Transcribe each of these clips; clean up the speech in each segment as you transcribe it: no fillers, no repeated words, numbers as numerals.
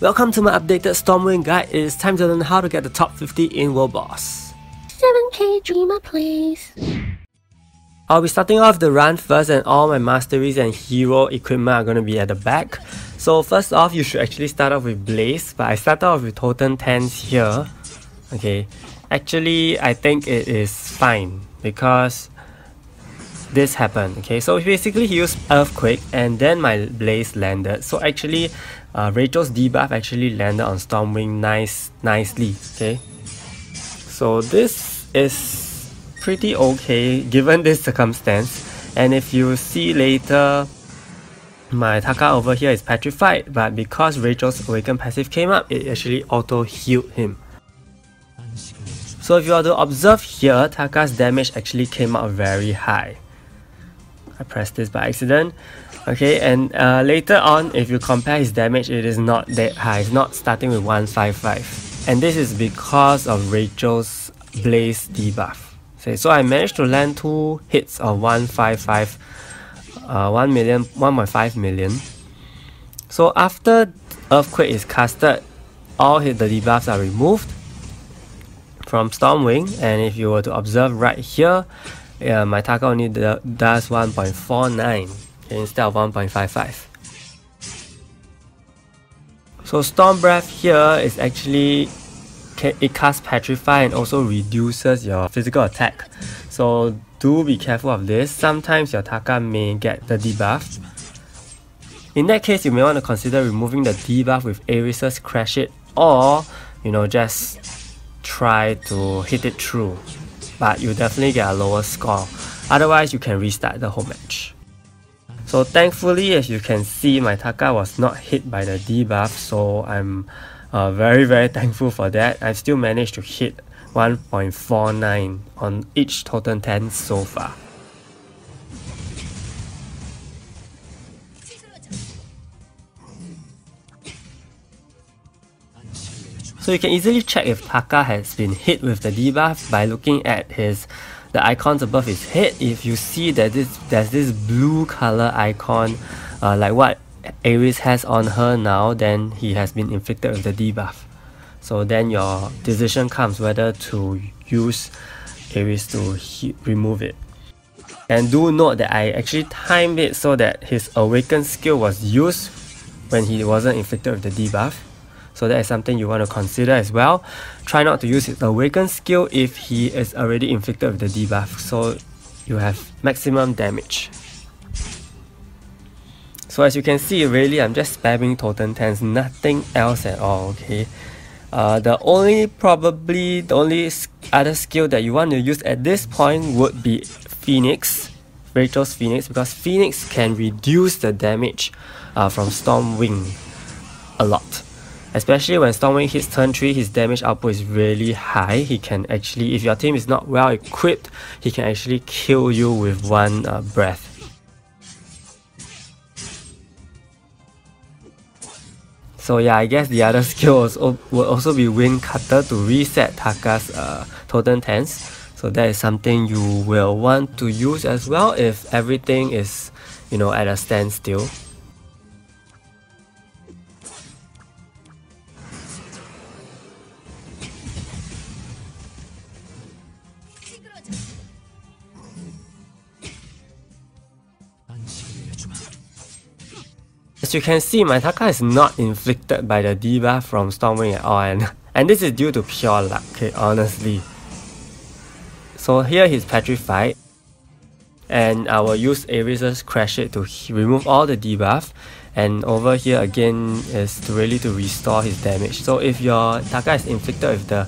Welcome to my updated Storm Wing guide. It is time to learn how to get the top 50 in World Boss. 7k Dreamer please. I'll be starting off the run first, and all my masteries and hero equipment are going to be at the back. So first off, you should actually start off with Blaze, but I started off with Totem 10s here. Okay, actually I think it is fine because this happened. Okay, so basically he used Earthquake and then my Blaze landed. So actually Rachel's debuff actually landed on Stormwing nicely. Okay, so this is pretty okay given this circumstance. And if you see later, my Taka over here is petrified, but because Rachel's Awaken passive came up, it actually auto healed him. So if you are to observe here, Taka's damage actually came out very high. I pressed this by accident. Okay, and later on, if you compare his damage, it is not that high. It's not starting with 155. And this is because of Rachel's Blaze debuff. So I managed to land 2 hits of 155, 1.5 million. So after Earthquake is casted, all the debuffs are removed from Stormwing, and if you were to observe right here, my Taka only does 1.49 instead of 1.55. So Storm Breath here is actually, it casts Petrify and also reduces your physical attack. So do be careful of this. Sometimes your Taka may get the debuff. In that case, you may want to consider removing the debuff with Ares' Crash It, or just try to hit it through, but you definitely get a lower score. Otherwise, you can restart the whole match. So thankfully, as you can see, my Taka was not hit by the debuff, so I'm very thankful for that. I've still managed to hit 1.49 on each Totem 10 so far. So you can easily check if Taka has been hit with the debuff by looking at the icons above his head. If you see that there's this blue color icon, like what Ares has on her now, then he has been inflicted with the debuff. So then your decision comes whether to use Ares to remove it. And do note that I actually timed it so that his Awaken skill was used when he wasn't inflicted with the debuff. So that is something you want to consider as well. Try not to use his Awaken skill if he is already inflicted with the debuff, so you have maximum damage. So as you can see, really I'm just spamming Totem 10s, nothing else at all. Okay, the only other skill that you want to use at this point would be Phoenix, Rachel's Phoenix, because Phoenix can reduce the damage from Storm Wing a lot. Especially when Stormwing hits turn 3, his damage output is really high. He can actually, if your team is not well equipped, he can actually kill you with one breath. So yeah, I guess the other skill will also be Wind Cutter to reset Taka's Totem 10s. So that is something you will want to use as well if everything is, at a standstill. As you can see, my Taka is not inflicted by the debuff from Stormwing at all, and this is due to pure luck, okay, honestly. So here he's petrified, and I will use Ares' Crash It to remove all the debuff, and over here again is to restore his damage. So if your Taka is inflicted with the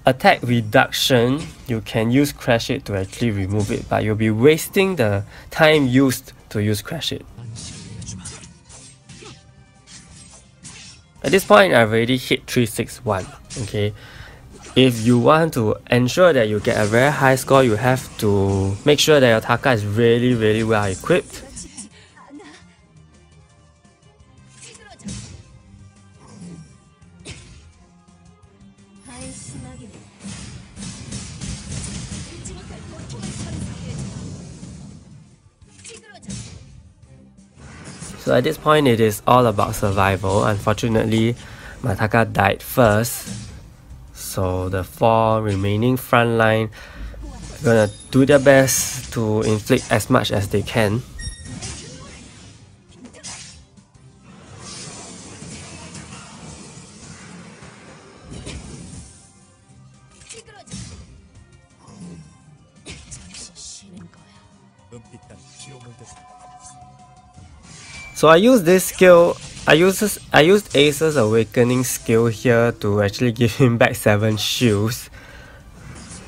attack reduction, you can use Crash It to actually remove it, but you'll be wasting the time used to use Crash It. At this point, I've already hit 361, okay? If you want to ensure that you get a very high score, you have to make sure that your Taka is really well equipped. So at this point it is all about survival. Unfortunately, Mataka died first. So the 4 remaining front line are gonna do their best to inflict as much as they can. So I use this skill, I used Ace's Awakening skill here to actually give him back 7 shields.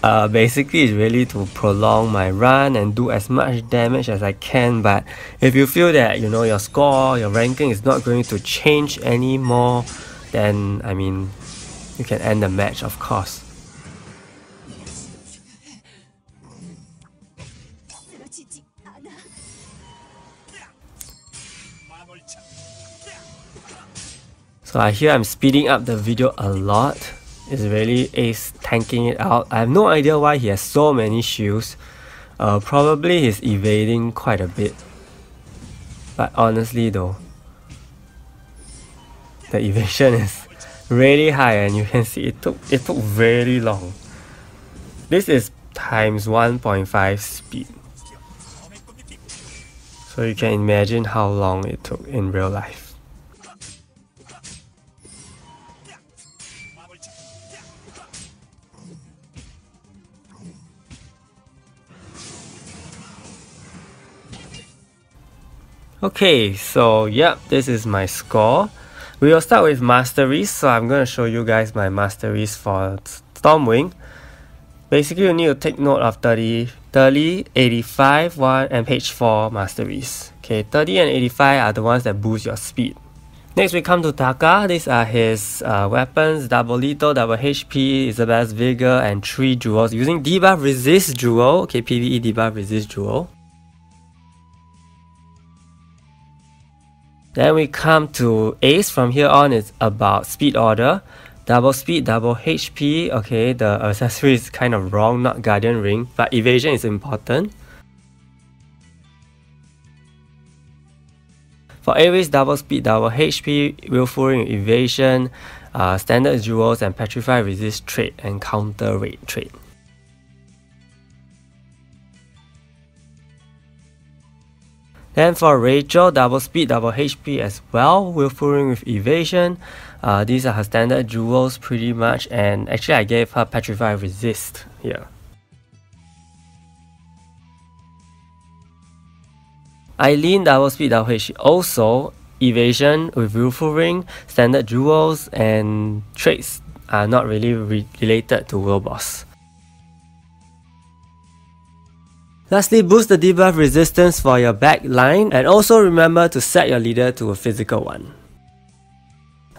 Basically it's really to prolong my run and do as much damage as I can, but if you feel that, you know, your score, your ranking is not going to change anymore, then I mean, you can end the match, of course. So I hear I'm speeding up the video a lot. It's really Ace tanking it out. I have no idea why he has so many shields. Probably he's evading quite a bit. But honestly though, the evasion is really high and you can see it took very long. This is times 1.5 speed. So you can imagine how long it took in real life. Okay, so yep, this is my score. We will start with masteries, so I'm going to show you guys my masteries for Storm Wing. Basically, you need to take note of 30, 85, 1 and page 4 masteries. Okay, 30 and 85 are the ones that boost your speed. Next we come to Taka. These are his weapons: double lethal, double HP, Isabel's Vigor, and 3 jewels using debuff resist jewel. Okay, PvE debuff resist jewel. Then we come to Ace. From here on it's about speed order. Double speed, double HP. Okay, the accessory is kind of wrong, not Guardian Ring, but evasion is important. For Aries, double speed, double HP, Willful Ring, evasion, standard jewels, and Petrify resist trait and counter rate trait. Then for Rachel, double speed, double HP as well, Willful Ring with evasion. These are her standard jewels pretty much, and actually I gave her Petrify resist here. Eileene, double speed, double HP, also evasion with Willful Ring, standard jewels, and traits are not really related to Will Boss. Lastly, boost the debuff resistance for your back line, and also remember to set your leader to a physical one.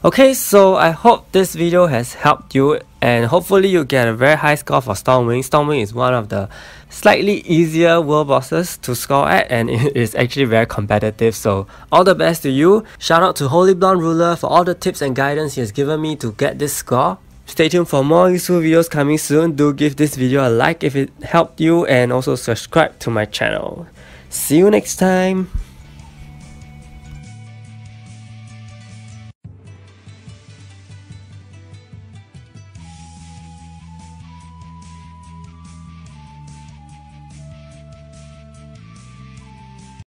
Okay, so I hope this video has helped you, and hopefully you get a very high score for Storm Wing. Storm Wing is one of the slightly easier world bosses to score at, and it is actually very competitive, so all the best to you. Shout out to Holy Blonde Ruler for all the tips and guidance he has given me to get this score. Stay tuned for more useful videos coming soon. Do give this video a like if it helped you, and also subscribe to my channel. See you next time.